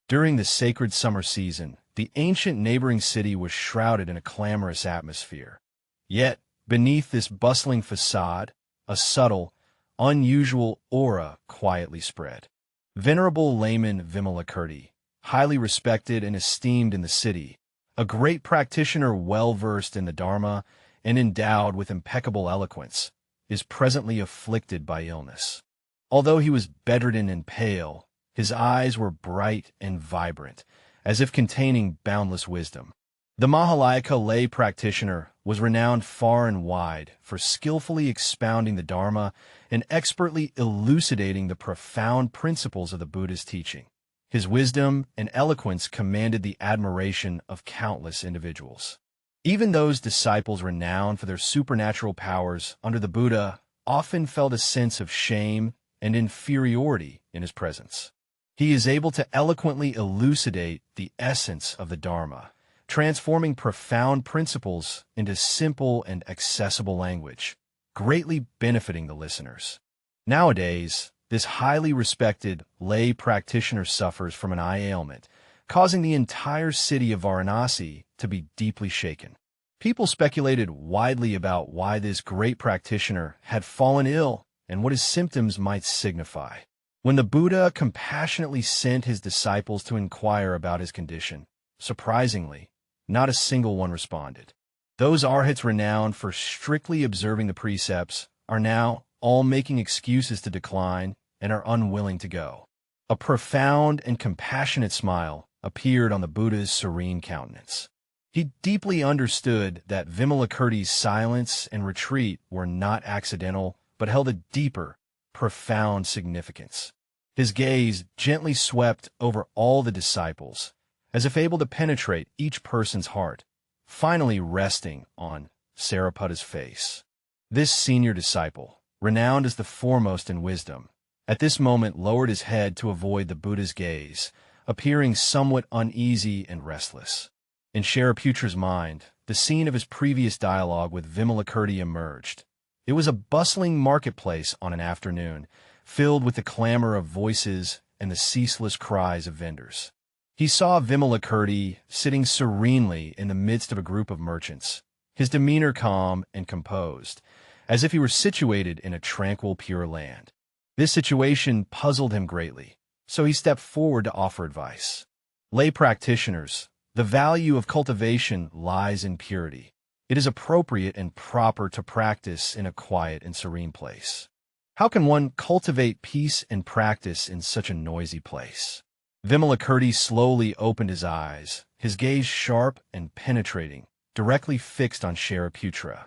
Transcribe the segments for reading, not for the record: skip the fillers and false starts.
During the sacred summer season, the ancient neighboring city was shrouded in a clamorous atmosphere. Yet, beneath this bustling facade, a subtle, unusual aura quietly spread. Venerable layman Vimalakirti, highly respected and esteemed in the city, a great practitioner well-versed in the Dharma and endowed with impeccable eloquence, is presently afflicted by illness. Although he was bedridden and pale, his eyes were bright and vibrant, as if containing boundless wisdom. The Vimalakīrti lay practitioner was renowned far and wide for skillfully expounding the Dharma and expertly elucidating the profound principles of the Buddha's teaching. His wisdom and eloquence commanded the admiration of countless individuals. Even those disciples renowned for their supernatural powers under the Buddha often felt a sense of shame and inferiority in his presence. He is able to eloquently elucidate the essence of the Dharma, transforming profound principles into simple and accessible language, greatly benefiting the listeners. Nowadays, this highly respected lay practitioner suffers from an eye ailment, causing the entire city of Varanasi to be deeply shaken. People speculated widely about why this great practitioner had fallen ill and what his symptoms might signify. When the Buddha compassionately sent his disciples to inquire about his condition, surprisingly, not a single one responded. Those arhats renowned for strictly observing the precepts are now all making excuses to decline and are unwilling to go. A profound and compassionate smile appeared on the Buddha's serene countenance. He deeply understood that Vimalakirti's silence and retreat were not accidental, but held a deeper, profound significance. His gaze gently swept over all the disciples, as if able to penetrate each person's heart, finally resting on Sariputta's face. This senior disciple, renowned as the foremost in wisdom, at this moment lowered his head to avoid the Buddha's gaze, appearing somewhat uneasy and restless. In Shariputra's mind, the scene of his previous dialogue with Vimalakirti emerged. It was a bustling marketplace on an afternoon, filled with the clamor of voices and the ceaseless cries of vendors. He saw Vimalakirti sitting serenely in the midst of a group of merchants, his demeanor calm and composed, as if he were situated in a tranquil, pure land. This situation puzzled him greatly, so he stepped forward to offer advice. Lay practitioners, the value of cultivation lies in purity. It is appropriate and proper to practice in a quiet and serene place. How can one cultivate peace and practice in such a noisy place? Vimalakirti slowly opened his eyes, his gaze sharp and penetrating, directly fixed on Shariputra.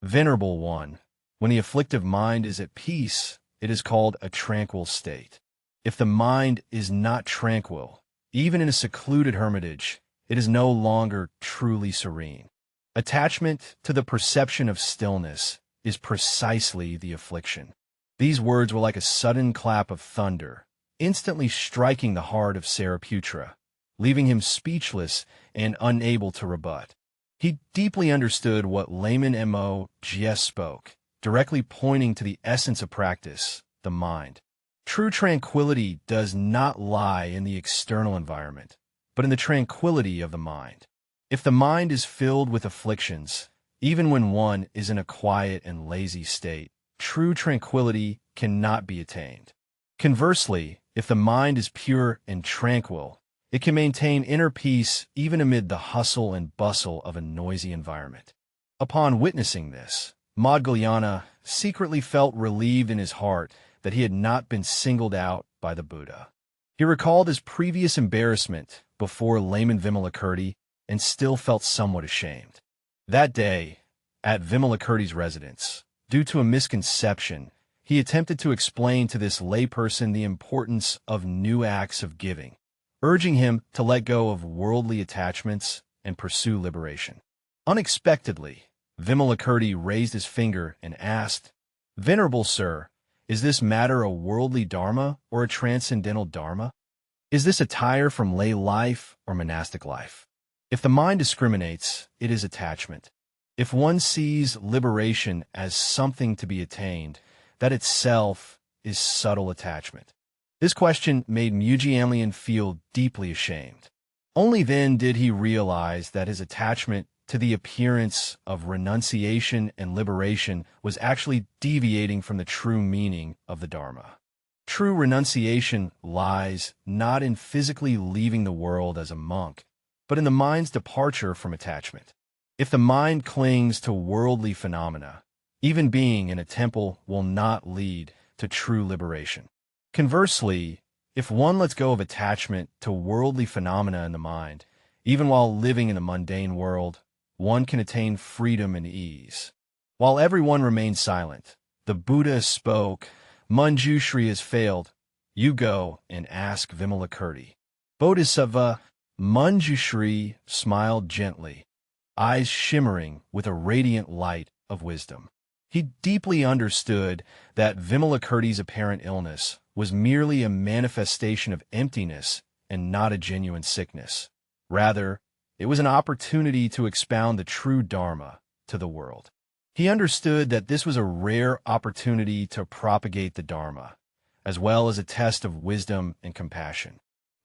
Venerable one, when the afflictive mind is at peace, it is called a tranquil state. If the mind is not tranquil, even in a secluded hermitage, it is no longer truly serene. Attachment to the perception of stillness is precisely the affliction. These words were like a sudden clap of thunder, instantly striking the heart of Sariputra, leaving him speechless and unable to rebut. He deeply understood what layman Mo.Gs spoke, directly pointing to the essence of practice, the mind. True tranquility does not lie in the external environment, but in the tranquility of the mind. If the mind is filled with afflictions, even when one is in a quiet and lazy state, true tranquility cannot be attained. Conversely, if the mind is pure and tranquil, it can maintain inner peace even amid the hustle and bustle of a noisy environment. Upon witnessing this, Maudgalyana secretly felt relieved in his heart that he had not been singled out by the Buddha. He recalled his previous embarrassment before layman Vimalakirti and still felt somewhat ashamed. That day, at Vimalakirti's residence, due to a misconception, he attempted to explain to this layperson the importance of new acts of giving, urging him to let go of worldly attachments and pursue liberation. Unexpectedly, Vimalakirti raised his finger and asked, "Venerable sir, is this matter a worldly dharma or a transcendental dharma? Is this attire from lay life or monastic life? If the mind discriminates, it is attachment. If one sees liberation as something to be attained, that itself is subtle attachment. This question made Manjushri feel deeply ashamed. Only then did he realize that his attachment to the appearance of renunciation and liberation was actually deviating from the true meaning of the Dharma. True renunciation lies not in physically leaving the world as a monk, but in the mind's departure from attachment. If the mind clings to worldly phenomena, even being in a temple will not lead to true liberation. Conversely, if one lets go of attachment to worldly phenomena in the mind, even while living in the mundane world, one can attain freedom and ease. While everyone remained silent, the Buddha spoke, "Manjushri has failed. You go and ask Vimalakirti." Bodhisattva Manjushri smiled gently, eyes shimmering with a radiant light of wisdom. He deeply understood that Vimalakirti's apparent illness was merely a manifestation of emptiness and not a genuine sickness. Rather, it was an opportunity to expound the true Dharma to the world. He understood that this was a rare opportunity to propagate the Dharma, as well as a test of wisdom and compassion.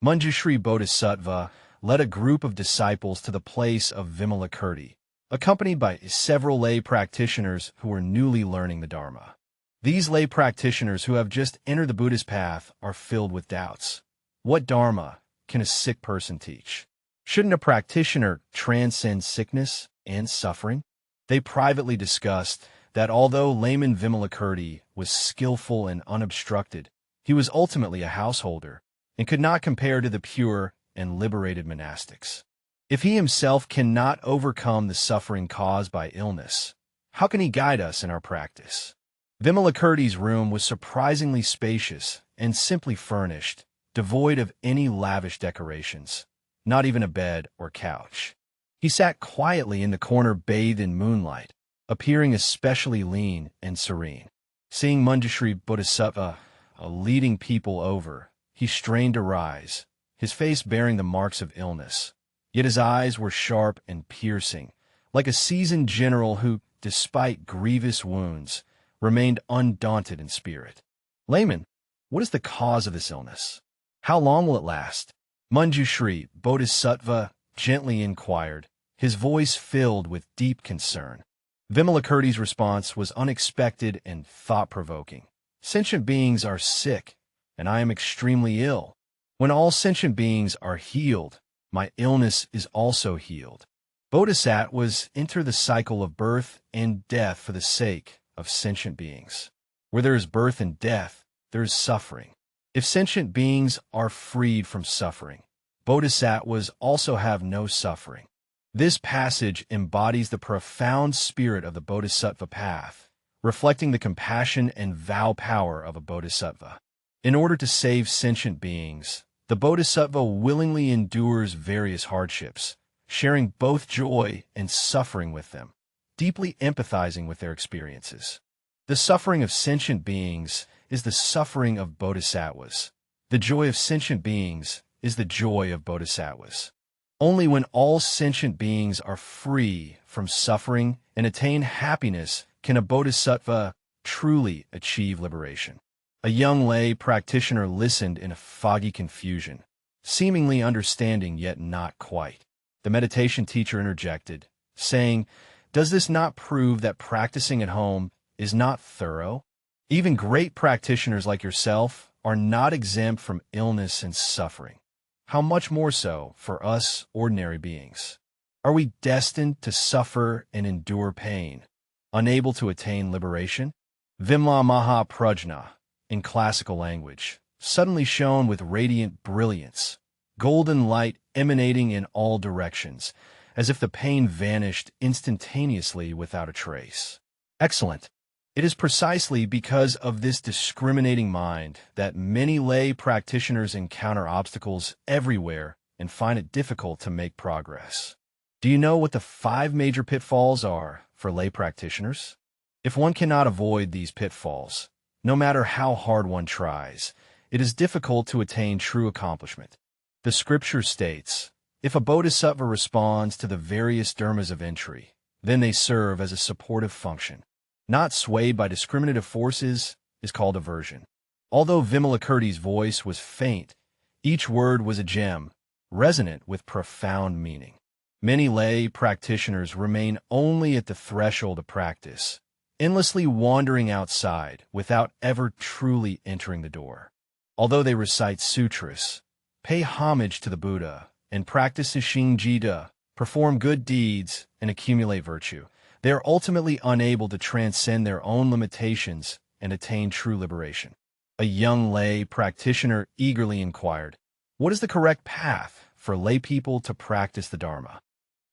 Manjushri Bodhisattva led a group of disciples to the place of Vimalakirti, accompanied by several lay practitioners who were newly learning the Dharma. These lay practitioners who have just entered the Buddha's path are filled with doubts. What Dharma can a sick person teach? Shouldn't a practitioner transcend sickness and suffering? They privately discussed that although layman Vimalakirti was skillful and unobstructed, he was ultimately a householder and could not compare to the pure and liberated monastics. If he himself cannot overcome the suffering caused by illness, how can he guide us in our practice? Vimalakirti's room was surprisingly spacious and simply furnished, devoid of any lavish decorations, not even a bed or couch. He sat quietly in the corner bathed in moonlight, appearing especially lean and serene. Seeing Manjushri Bodhisattva leading people over, he strained to rise, his face bearing the marks of illness. Yet his eyes were sharp and piercing, like a seasoned general who, despite grievous wounds, remained undaunted in spirit. "Layman, what is the cause of this illness? How long will it last?" Manjushri Bodhisattva gently inquired, his voice filled with deep concern. Vimalakirti's response was unexpected and thought-provoking. "Sentient beings are sick, and I am extremely ill. When all sentient beings are healed, my illness is also healed." Bodhisattvas enter the cycle of birth and death for the sake of sentient beings. Where there is birth and death, there is suffering. If sentient beings are freed from suffering, Bodhisattvas also have no suffering. This passage embodies the profound spirit of the Bodhisattva path, reflecting the compassion and vow power of a Bodhisattva. In order to save sentient beings, the Bodhisattva willingly endures various hardships, sharing both joy and suffering with them, deeply empathizing with their experiences. The suffering of sentient beings is the suffering of Bodhisattvas. The joy of sentient beings is the joy of Bodhisattvas. Only when all sentient beings are free from suffering and attain happiness can a Bodhisattva truly achieve liberation. A young lay practitioner listened in a foggy confusion, seemingly understanding yet not quite. The meditation teacher interjected, saying, "Does this not prove that practicing at home is not thorough? Even great practitioners like yourself are not exempt from illness and suffering. How much more so for us ordinary beings? Are we destined to suffer and endure pain, unable to attain liberation?" Vimla Mahaprajna, in classical language, suddenly shone with radiant brilliance, golden light emanating in all directions, as if the pain vanished instantaneously without a trace. Excellent. It is precisely because of this discriminating mind that many lay practitioners encounter obstacles everywhere and find it difficult to make progress. Do you know what the 5 major pitfalls are for lay practitioners? If one cannot avoid these pitfalls, no matter how hard one tries, it is difficult to attain true accomplishment. The scripture states, if a bodhisattva responds to the various dharmas of entry, then they serve as a supportive function. Not swayed by discriminative forces is called aversion. Although Vimalakirti's voice was faint, each word was a gem, resonant with profound meaning. Many lay practitioners remain only at the threshold of practice, endlessly wandering outside without ever truly entering the door. Although they recite sutras, pay homage to the Buddha, and practice Shinjita, perform good deeds, and accumulate virtue, they are ultimately unable to transcend their own limitations and attain true liberation. A young lay practitioner eagerly inquired, "What is the correct path for lay people to practice the Dharma?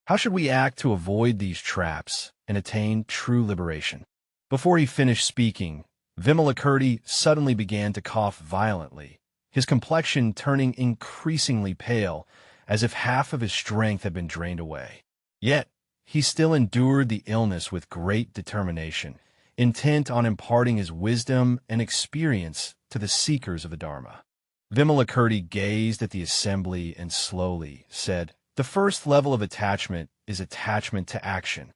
How should we act to avoid these traps and attain true liberation?" Before he finished speaking, Vimalakirti suddenly began to cough violently, his complexion turning increasingly pale, as if half of his strength had been drained away. Yet, he still endured the illness with great determination, intent on imparting his wisdom and experience to the seekers of the Dharma. Vimalakirti gazed at the assembly and slowly said, "The first level of attachment is attachment to action.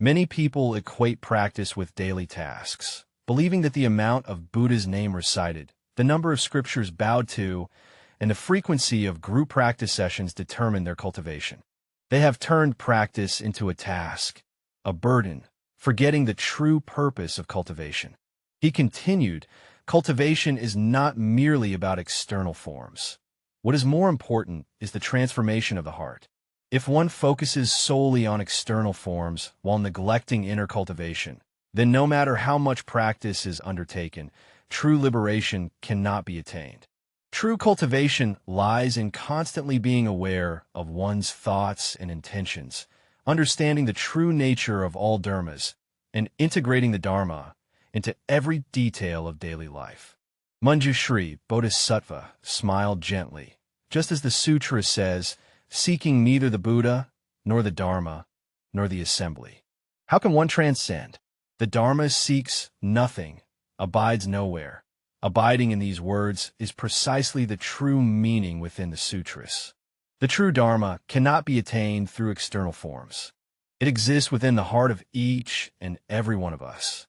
Many people equate practice with daily tasks, believing that the amount of Buddha's name recited, the number of scriptures bowed to, and the frequency of group practice sessions determine their cultivation. They have turned practice into a task, a burden, forgetting the true purpose of cultivation." He continued, "Cultivation is not merely about external forms. What is more important is the transformation of the heart. If one focuses solely on external forms while neglecting inner cultivation, then no matter how much practice is undertaken, true liberation cannot be attained. True cultivation lies in constantly being aware of one's thoughts and intentions, understanding the true nature of all dharmas, and integrating the Dharma into every detail of daily life." Manjushri Bodhisattva smiled gently, just as the sutra says, "Seeking neither the Buddha, nor the Dharma, nor the assembly. How can one transcend? The Dharma seeks nothing, abides nowhere." Abiding in these words is precisely the true meaning within the sutras. The true Dharma cannot be attained through external forms. It exists within the heart of each and every one of us.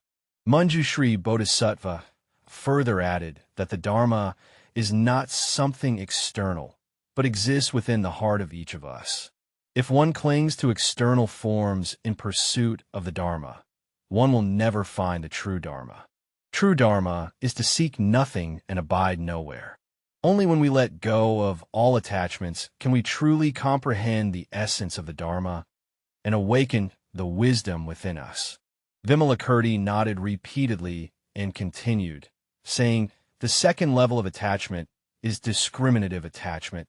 Manjushri Bodhisattva further added that the Dharma is not something external, but exists within the heart of each of us. If one clings to external forms in pursuit of the Dharma, one will never find the true Dharma. True Dharma is to seek nothing and abide nowhere. Only when we let go of all attachments can we truly comprehend the essence of the Dharma and awaken the wisdom within us. Vimalakirti nodded repeatedly and continued, saying, "The second level of attachment is discriminative attachment.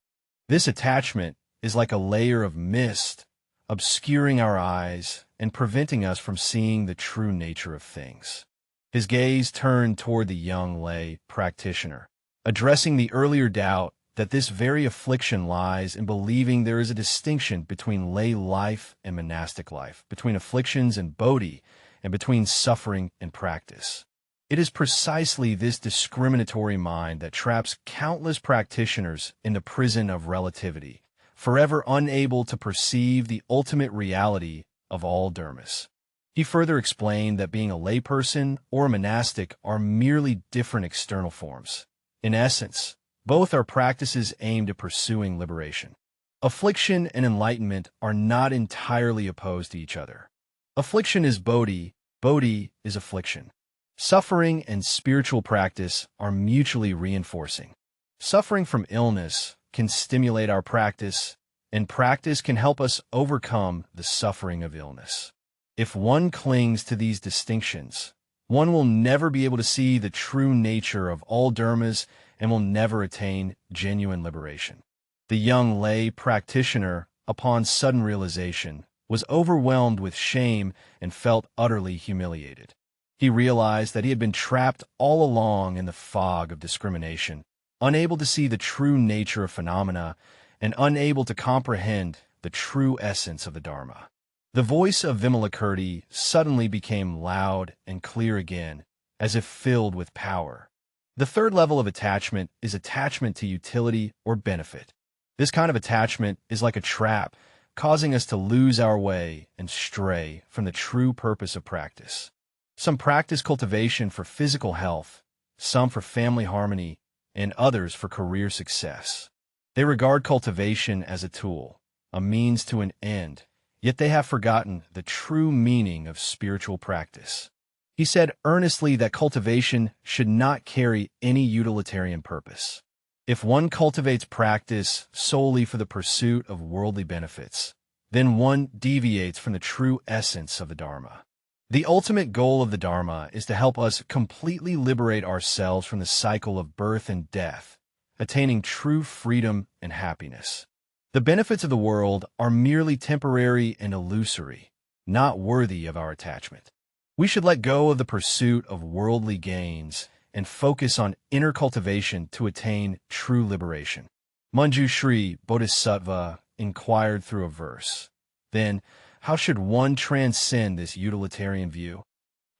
This attachment is like a layer of mist, obscuring our eyes and preventing us from seeing the true nature of things." His gaze turned toward the young lay practitioner, addressing the earlier doubt that this very affliction lies in believing there is a distinction between lay life and monastic life, between afflictions and bodhi, and between suffering and practice. It is precisely this discriminatory mind that traps countless practitioners in the prison of relativity, forever unable to perceive the ultimate reality of all dharmas. He further explained that being a layperson or a monastic are merely different external forms. In essence, both are practices aimed at pursuing liberation. Affliction and enlightenment are not entirely opposed to each other. Affliction is bodhi, bodhi is affliction. Suffering and spiritual practice are mutually reinforcing. Suffering from illness can stimulate our practice, and practice can help us overcome the suffering of illness. If one clings to these distinctions, one will never be able to see the true nature of all dharmas and will never attain genuine liberation. The young lay practitioner, upon sudden realization, was overwhelmed with shame and felt utterly humiliated. He realized that he had been trapped all along in the fog of discrimination, unable to see the true nature of phenomena and unable to comprehend the true essence of the Dharma. The voice of Vimalakirti suddenly became loud and clear again, as if filled with power. The third level of attachment is attachment to utility or benefit. This kind of attachment is like a trap, causing us to lose our way and stray from the true purpose of practice. Some practice cultivation for physical health, some for family harmony, and others for career success. They regard cultivation as a tool, a means to an end, yet they have forgotten the true meaning of spiritual practice. He said earnestly that cultivation should not carry any utilitarian purpose. If one cultivates practice solely for the pursuit of worldly benefits, then one deviates from the true essence of the Dharma. The ultimate goal of the Dharma is to help us completely liberate ourselves from the cycle of birth and death, attaining true freedom and happiness. The benefits of the world are merely temporary and illusory, not worthy of our attachment. We should let go of the pursuit of worldly gains and focus on inner cultivation to attain true liberation. Manjushri Bodhisattva inquired through a verse. Then, how should one transcend this utilitarian view?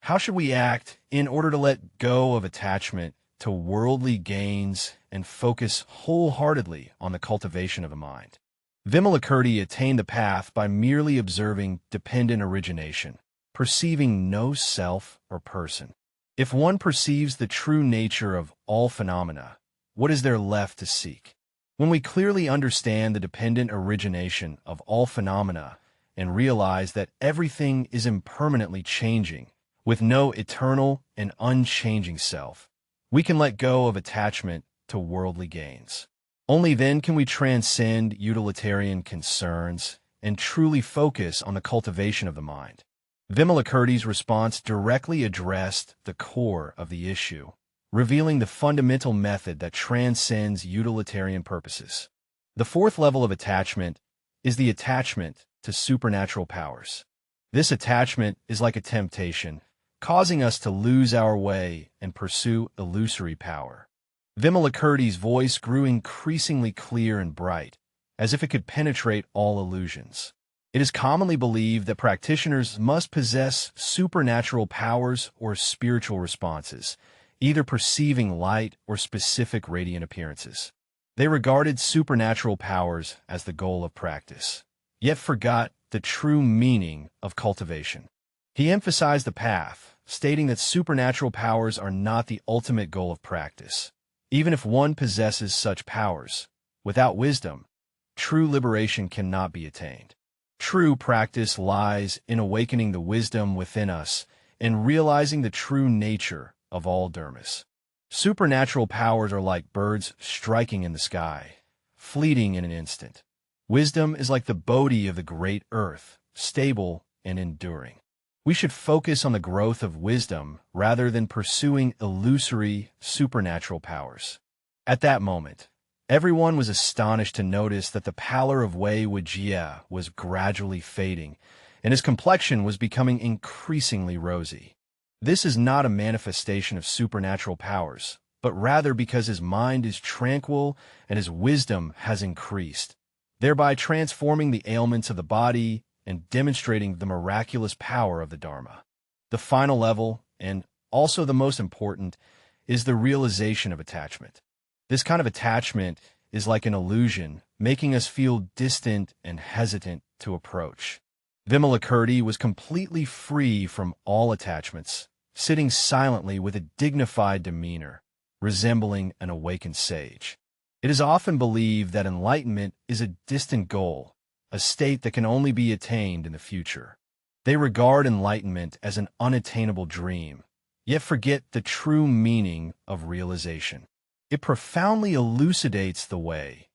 How should we act in order to let go of attachment to worldly gains and focus wholeheartedly on the cultivation of the mind? Vimalakirti attained the path by merely observing dependent origination, perceiving no self or person. If one perceives the true nature of all phenomena, what is there left to seek? When we clearly understand the dependent origination of all phenomena and realize that everything is impermanently changing, with no eternal and unchanging self, we can let go of attachment to worldly gains. Only then can we transcend utilitarian concerns and truly focus on the cultivation of the mind. Vimalakirti's response directly addressed the core of the issue, revealing the fundamental method that transcends utilitarian purposes. The fourth level of attachment is the attachment to supernatural powers. This attachment is like a temptation, causing us to lose our way and pursue illusory power. Vimalakirti's voice grew increasingly clear and bright, as if it could penetrate all illusions. It is commonly believed that practitioners must possess supernatural powers or spiritual responses, either perceiving light or specific radiant appearances. They regarded supernatural powers as the goal of practice, yet forgot the true meaning of cultivation. He emphasized the path, stating that supernatural powers are not the ultimate goal of practice. Even if one possesses such powers, without wisdom, true liberation cannot be attained. True practice lies in awakening the wisdom within us and realizing the true nature of all dharmas. Supernatural powers are like birds striking in the sky, fleeting in an instant. Wisdom is like the Bodhi of the great earth, stable and enduring. We should focus on the growth of wisdom rather than pursuing illusory supernatural powers. At that moment, everyone was astonished to notice that the pallor of Wei Wujian was gradually fading, and his complexion was becoming increasingly rosy. This is not a manifestation of supernatural powers, but rather because his mind is tranquil and his wisdom has increased, thereby transforming the ailments of the body and demonstrating the miraculous power of the Dharma. The final level, and also the most important, is the realization of attachment. This kind of attachment is like an illusion, making us feel distant and hesitant to approach. Vimalakirti was completely free from all attachments, sitting silently with a dignified demeanor, resembling an awakened sage. It is often believed that enlightenment is a distant goal, a state that can only be attained in the future. They regard enlightenment as an unattainable dream, yet forget the true meaning of realization. It profoundly elucidates the way,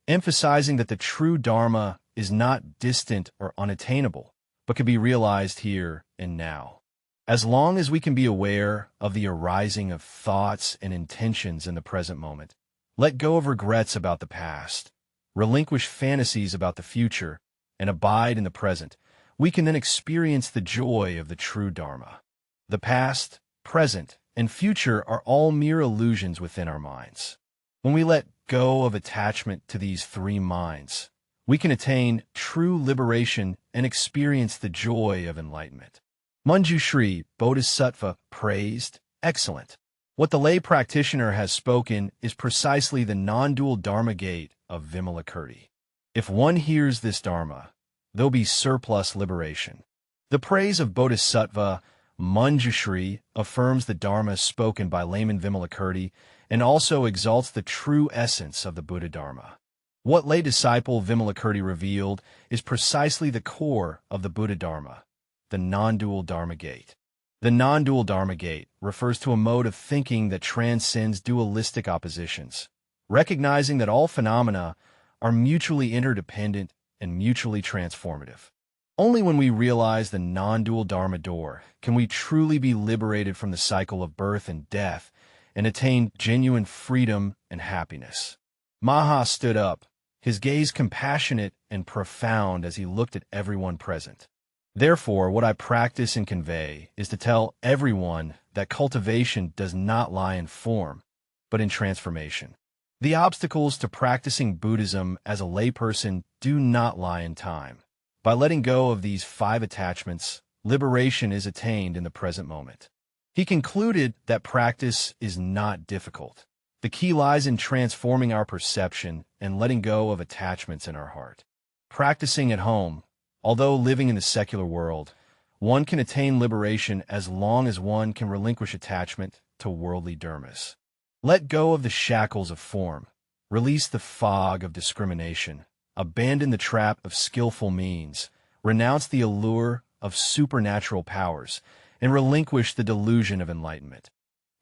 emphasizing that the true Dharma is not distant or unattainable, but can be realized here and now. As long as we can be aware of the arising of thoughts and intentions in the present moment, let go of regrets about the past, relinquish fantasies about the future, and abide in the present, we can then experience the joy of the true Dharma. The past, present, and future are all mere illusions within our minds. When we let go of attachment to these three minds, we can attain true liberation and experience the joy of enlightenment. Manjushri Bodhisattva praised, "Excellent. What the lay practitioner has spoken is precisely the non-dual Dharma gate of Vimalakirti. If one hears this Dharma, there'll be surplus liberation." The praise of Bodhisattva Manjushri affirms the Dharma spoken by layman Vimalakirti and also exalts the true essence of the Buddha Dharma. What lay disciple Vimalakirti revealed is precisely the core of the Buddha Dharma, the non-dual Dharma gate. The non-dual Dharma gate refers to a mode of thinking that transcends dualistic oppositions, recognizing that all phenomena are mutually interdependent and mutually transformative. Only when we realize the non-dual Dharma door can we truly be liberated from the cycle of birth and death and attain genuine freedom and happiness. Maha stood up, his gaze compassionate and profound as he looked at everyone present. Therefore, what I practice and convey is to tell everyone that cultivation does not lie in form, but in transformation. The obstacles to practicing Buddhism as a layperson do not lie in time. By letting go of these 5 attachments, liberation is attained in the present moment. He concluded that practice is not difficult. The key lies in transforming our perception and letting go of attachments in our heart. Practicing at home, although living in the secular world, one can attain liberation as long as one can relinquish attachment to worldly dharmas. Let go of the shackles of form, release the fog of discrimination, abandon the trap of skillful means, renounce the allure of supernatural powers, and relinquish the delusion of enlightenment.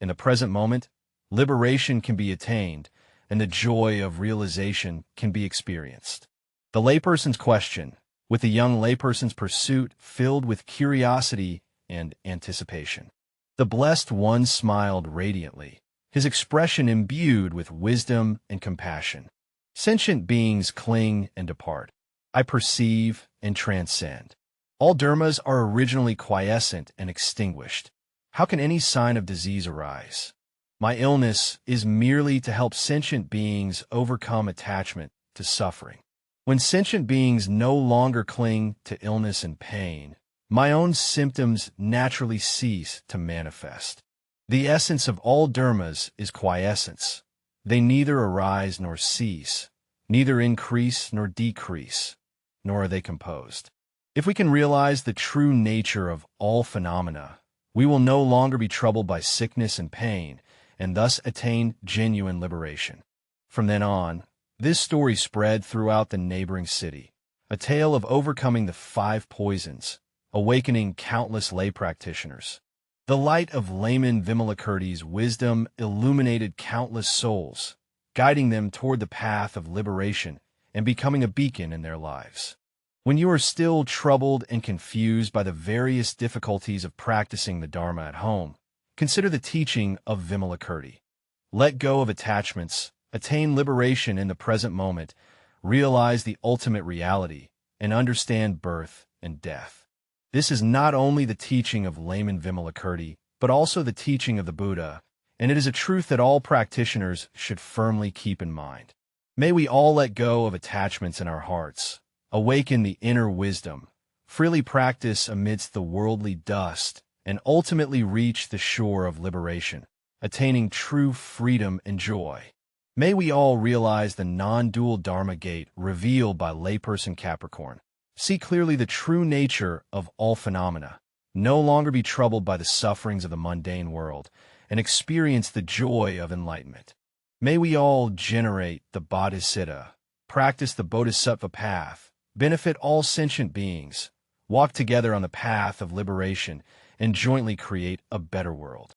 In the present moment, liberation can be attained, and the joy of realization can be experienced. The layperson's question, with the young layperson's pursuit filled with curiosity and anticipation. The blessed one smiled radiantly, his expression imbued with wisdom and compassion. Sentient beings cling and depart. I perceive and transcend. All dharmas are originally quiescent and extinguished. How can any sign of disease arise? My illness is merely to help sentient beings overcome attachment to suffering. When sentient beings no longer cling to illness and pain, my own symptoms naturally cease to manifest. The essence of all dharmas is quiescence. They neither arise nor cease, neither increase nor decrease, nor are they composed. If we can realize the true nature of all phenomena, we will no longer be troubled by sickness and pain, and thus attain genuine liberation. From then on, this story spread throughout the neighboring city, a tale of overcoming the 5 poisons, awakening countless lay practitioners. The light of layman Vimalakirti's wisdom illuminated countless souls, guiding them toward the path of liberation and becoming a beacon in their lives. When you are still troubled and confused by the various difficulties of practicing the Dharma at home, consider the teaching of Vimalakirti. Let go of attachments, attain liberation in the present moment, realize the ultimate reality, and understand birth and death. This is not only the teaching of layman Vimalakirti, but also the teaching of the Buddha, and it is a truth that all practitioners should firmly keep in mind. May we all let go of attachments in our hearts, awaken the inner wisdom, freely practice amidst the worldly dust, and ultimately reach the shore of liberation, attaining true freedom and joy. May we all realize the non-dual Dharma gate revealed by layperson Capricorn. See clearly the true nature of all phenomena, no longer be troubled by the sufferings of the mundane world, and experience the joy of enlightenment. May we all generate the Bodhisattva, practice the Bodhisattva path, benefit all sentient beings, walk together on the path of liberation, and jointly create a better world.